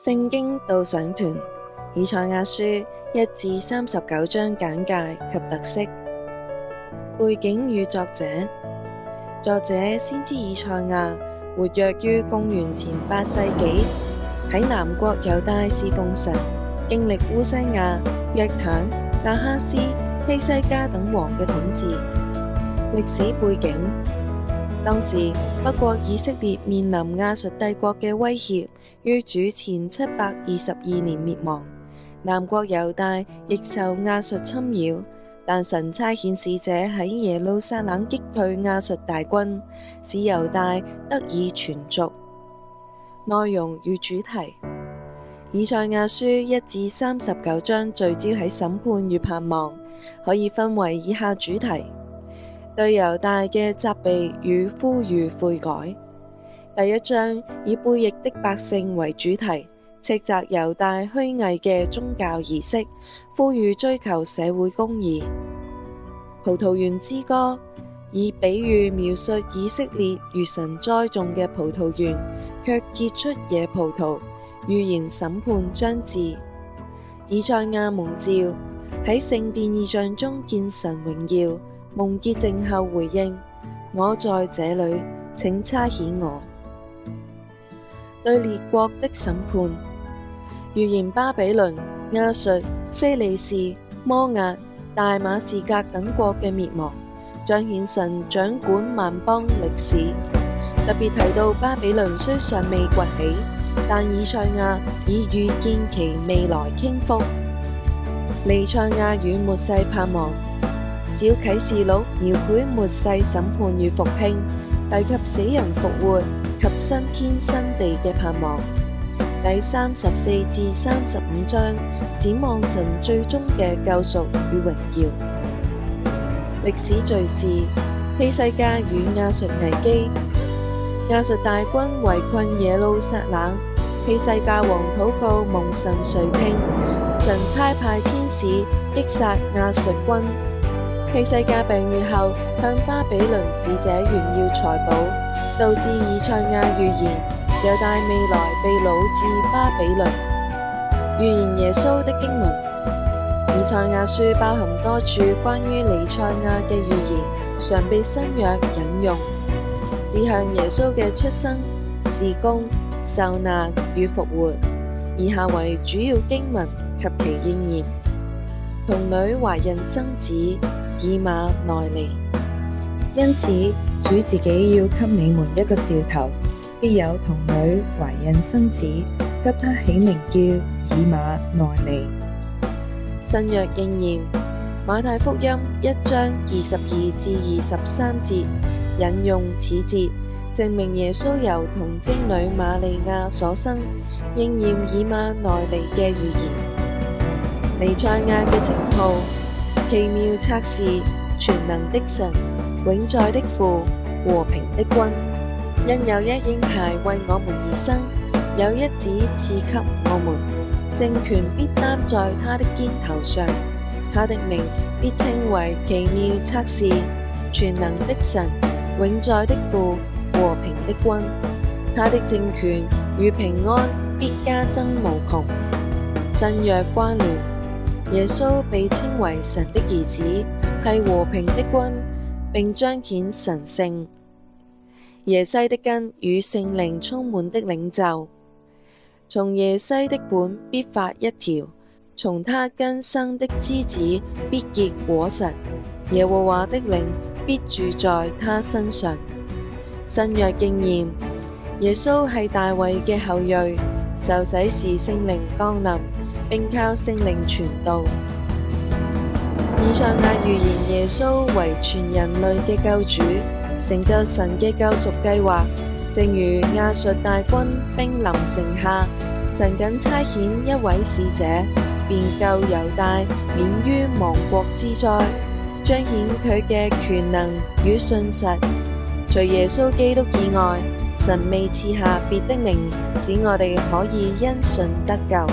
聖經導賞團以賽亞書1至39章簡介及特色。背景與作者。作者先知以賽亞活躍於公元前8世紀，喺南國猶大侍奉神，經歷烏西亞、約坦、亞哈斯、希西家等王嘅統治。歷史背景：當時北國以色列面臨亞述帝國嘅威脅，於主前722年滅亡。南國猶大亦受亞述侵擾，但神差遣使者喺耶路撒冷擊退亞述大軍，使猶大得以存續。內容與主題：以賽亞書1至39章聚焦喺審判與盼望，可以分為以下主題：對猶大嘅責備與呼籲悔改。第一章以背逆的百姓為主題，斥責猶大虛偽嘅宗教儀式，呼籲追求社會公義。葡萄園之歌以比喻描述以色列如神栽種嘅葡萄園，卻結出野葡萄，預言審判將至。以賽亞蒙召喺聖殿異象中見神榮耀，蒙潔淨後回應：我在這裏，請差遣我。對列國的審判，預言巴比倫、亞述、非利士、摩押、大馬士革等國嘅滅亡，彰顯神掌管萬邦歷史。特別提到巴比倫雖尚未崛起，但以賽亞已預見其未來傾覆。彌賽亞與末世盼望。小啟示錄描繪末世審判與復興，提及死人復活及新天新地嘅盼望。第34至35章展望神最終嘅救贖與榮耀。歷史敘事：希西家與亞述危機。亞述大軍圍困耶路撒冷，希西家王禱告蒙神垂聽，神差派天使擊殺亞述軍。希西家病愈後，向巴比倫使者炫耀財寶，導致以賽亞預言猶大未來被擄至巴比倫。預言耶穌的經文。以賽亞書包含多處關於彌賽亞嘅預言，常被新約引用，指向耶穌嘅出生、事工、受難與復活。以下為主要經文及其應驗。童女懷孕生子，以馬內利。因此，主自己要給你們一個兆頭，必有童女懷孕生子，給他起名叫以馬內利。新約應驗。馬太福音1章22至23節引用此節，證明耶穌由童貞女瑪利亞所生，應驗以馬內利嘅預言。彌賽亞嘅稱號：奇妙策士、全能的神、永在的父、和平的君。因有一嬰孩為我們而生，有一子賜給我們，政權必擔在他的肩頭上。他的名必稱為奇妙策士、全能的神、永在的父、和平的君。他的政權與平安必加增無窮。新約關聯：耶穌被稱為神的兒子，係和平的君，並彰顯神性。耶西的根與聖靈充滿的領袖。從耶西的本必發一條，從他根生的枝子必結果實。耶和華的靈必住在他身上。新約應驗：耶穌係大衛嘅後裔，受洗時聖靈降臨，並靠聖靈傳道。以賽亞預言耶穌為全人類嘅救主，成就神嘅救贖計劃。正如亞述大軍兵臨城下，神僅差遣一位使者，便救猶大免於亡國之災，彰顯佢嘅權能與信實。除耶穌基督以外，神未賜下別的名，使我哋可以因信得救。